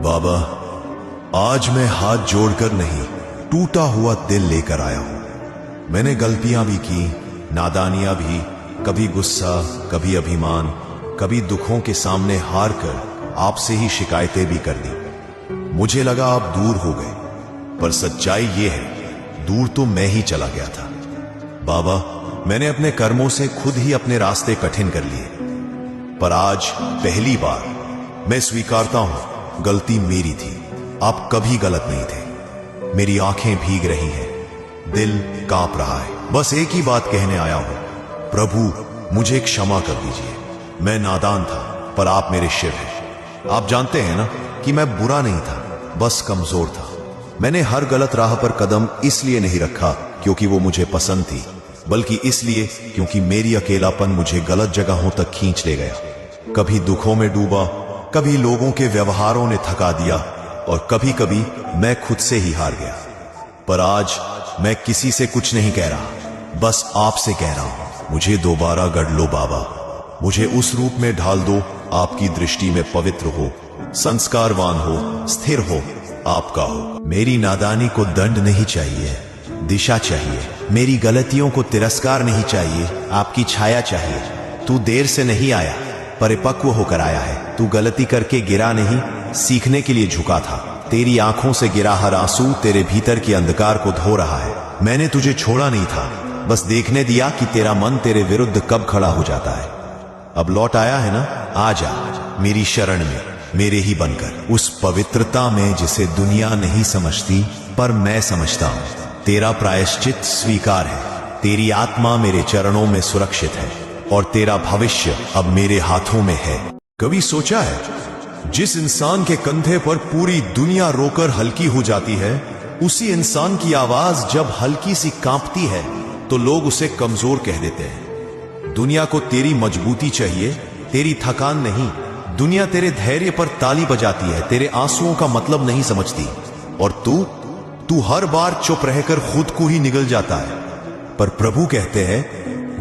बाबा, आज मैं हाथ जोड़कर नहीं, टूटा हुआ दिल लेकर आया हूं। मैंने गलतियां भी की, नादानियां भी, कभी गुस्सा, कभी अभिमान, कभी दुखों के सामने हार कर आपसे ही शिकायतें भी कर दी। मुझे लगा आप दूर हो गए, पर सच्चाई ये है, दूर तो मैं ही चला गया था। बाबा, मैंने अपने कर्मों से खुद ही अपने रास्ते कठिन कर लिए, पर आज पहली बार मैं स्वीकारता हूं, गलती मेरी थी। आप कभी गलत नहीं थे। मेरी आंखें भीग रही हैं, दिल कांप रहा है। बस एक ही बात कहने आया हूं, प्रभु मुझे क्षमा कर दीजिए। मैं नादान था, पर आप मेरे शिव हैं। आप जानते हैं ना कि मैं बुरा नहीं था, बस कमजोर था। मैंने हर गलत राह पर कदम इसलिए नहीं रखा क्योंकि वो मुझे पसंद थी, बल्कि इसलिए क्योंकि मेरी अकेलापन मुझे गलत जगहों तक खींच ले गया। कभी दुखों में डूबा, कभी लोगों के व्यवहारों ने थका दिया, और कभी कभी मैं खुद से ही हार गया। पर आज मैं किसी से कुछ नहीं कह रहा, बस आपसे कह रहा हूं, मुझे दोबारा गढ़ लो बाबा। मुझे उस रूप में ढाल दो, आपकी दृष्टि में पवित्र हो, संस्कारवान हो, स्थिर हो, आपका हो। मेरी नादानी को दंड नहीं चाहिए, दिशा चाहिए। मेरी गलतियों को तिरस्कार नहीं चाहिए, आपकी छाया चाहिए। तू देर से नहीं आया, परिपक्व होकर आया है। तू गलती करके गिरा नहीं, सीखने के लिए झुका था। तेरी आंखों से गिरा हर आंसू तेरे भीतर के अंधकार को धो रहा है। मैंने तुझे छोड़ा नहीं था, बस देखने दिया कि तेरा मन तेरे विरुद्ध कब खड़ा हो जाता है। अब लौट आया है ना, आ जा मेरी शरण में, मेरे ही बनकर, उस पवित्रता में जिसे दुनिया नहीं समझती पर मैं समझता हूं। तेरा प्रायश्चित स्वीकार है, तेरी आत्मा मेरे चरणों में सुरक्षित है, और तेरा भविष्य अब मेरे हाथों में है। कभी सोचा है, जिस इंसान के कंधे पर पूरी दुनिया रोकर हल्की हो जाती है, उसी इंसान की आवाज जब हल्की सी कांपती है तो लोग उसे कमजोर कह देते हैं। दुनिया को तेरी मजबूती चाहिए, तेरी थकान नहीं। दुनिया तेरे धैर्य पर ताली बजाती है, तेरे आंसुओं का मतलब नहीं समझती। और तू हर बार चुप रहकर खुद को ही निगल जाता है। पर प्रभु कहते हैं,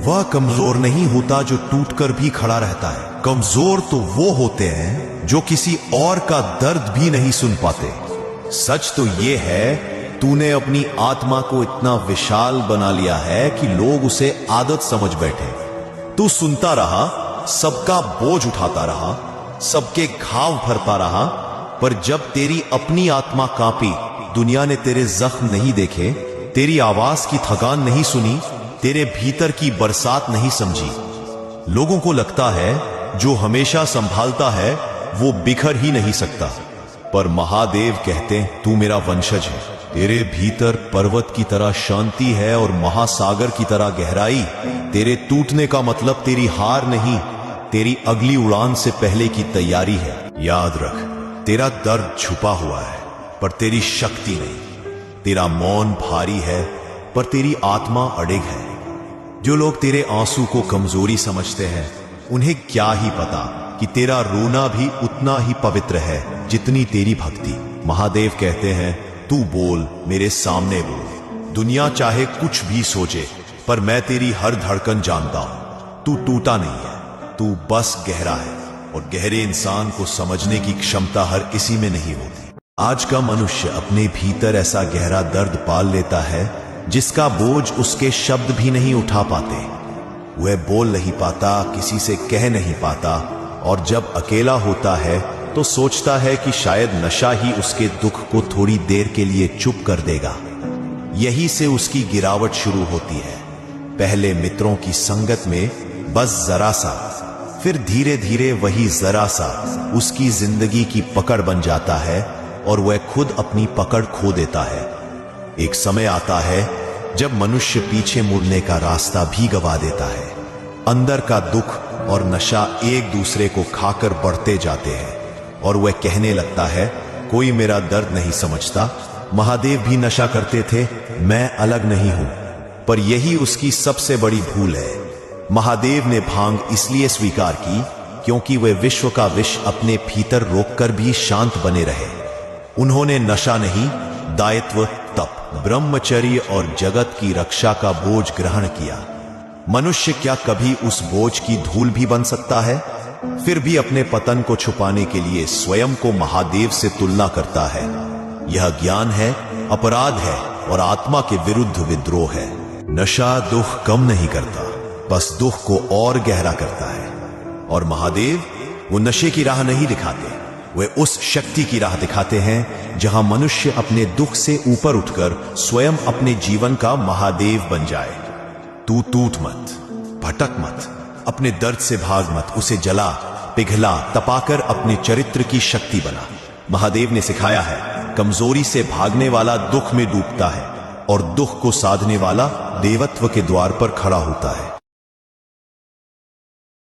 वह कमजोर नहीं होता जो टूटकर भी खड़ा रहता है। कमजोर तो वो होते हैं जो किसी और का दर्द भी नहीं सुन पाते। सच तो ये है, तूने अपनी आत्मा को इतना विशाल बना लिया है कि लोग उसे आदत समझ बैठे। तू सुनता रहा, सबका बोझ उठाता रहा, सबके घाव भरता रहा, पर जब तेरी अपनी आत्मा कांपी, दुनिया ने तेरे जख्म नहीं देखे, तेरी आवाज की थकान नहीं सुनी, तेरे भीतर की बरसात नहीं समझी। लोगों को लगता है जो हमेशा संभालता है वो बिखर ही नहीं सकता, पर महादेव कहते हैं, तू मेरा वंशज है। तेरे भीतर पर्वत की तरह शांति है और महासागर की तरह गहराई। तेरे टूटने का मतलब तेरी हार नहीं, तेरी अगली उड़ान से पहले की तैयारी है। याद रख, तेरा दर्द छुपा हुआ है पर तेरी शक्ति नहीं। तेरा मौन भारी है पर तेरी आत्मा अडिग है। जो लोग तेरे आंसू को कमजोरी समझते हैं, उन्हें क्या ही पता कि तेरा रोना भी उतना ही पवित्र है जितनी तेरी भक्ति। महादेव कहते हैं, तू बोल, मेरे सामने बोल। दुनिया चाहे कुछ भी सोचे, पर मैं तेरी हर धड़कन जानता हूं। तू टूटा नहीं है, तू बस गहरा है, और गहरे इंसान को समझने की क्षमता हर किसी में नहीं होती। आज का मनुष्य अपने भीतर ऐसा गहरा दर्द पाल लेता है जिसका बोझ उसके शब्द भी नहीं उठा पाते। वह बोल नहीं पाता, किसी से कह नहीं पाता, और जब अकेला होता है तो सोचता है कि शायद नशा ही उसके दुख को थोड़ी देर के लिए चुप कर देगा। यही से उसकी गिरावट शुरू होती है। पहले मित्रों की संगत में बस जरा सा, फिर धीरे धीरे वही जरा सा उसकी जिंदगी की पकड़ बन जाता है, और वह खुद अपनी पकड़ खो देता है। एक समय आता है जब मनुष्य पीछे मुड़ने का रास्ता भी गवा देता है। अंदर का दुख और नशा एक दूसरे को खाकर बढ़ते जाते हैं, और वह कहने लगता है, कोई मेरा दर्द नहीं समझता। महादेव भी नशा करते थे, मैं अलग नहीं हूं। पर यही उसकी सबसे बड़ी भूल है। महादेव ने भांग इसलिए स्वीकार की क्योंकि वे विश्व का विष अपने भीतर रोककर भी शांत बने रहे। उन्होंने नशा नहीं, दायित्व, तप, ब्रह्मचर्य और जगत की रक्षा का बोझ ग्रहण किया। मनुष्य क्या कभी उस बोझ की धूल भी बन सकता है? फिर भी अपने पतन को छुपाने के लिए स्वयं को महादेव से तुलना करता है। यह ज्ञान है, अपराध है और आत्मा के विरुद्ध विद्रोह है। नशा दुख कम नहीं करता, बस दुख को और गहरा करता है। और महादेव वो नशे की राह नहीं दिखाते, वे उस शक्ति की राह दिखाते हैं जहां मनुष्य अपने दुख से ऊपर उठकर स्वयं अपने जीवन का महादेव बन जाए। तू टूट मत, भटक मत, अपने दर्द से भाग मत, उसे जला पिघला तपाकर अपने चरित्र की शक्ति बना। महादेव ने सिखाया है, कमजोरी से भागने वाला दुख में डूबता है और दुख को साधने वाला देवत्व के द्वार पर खड़ा होता है।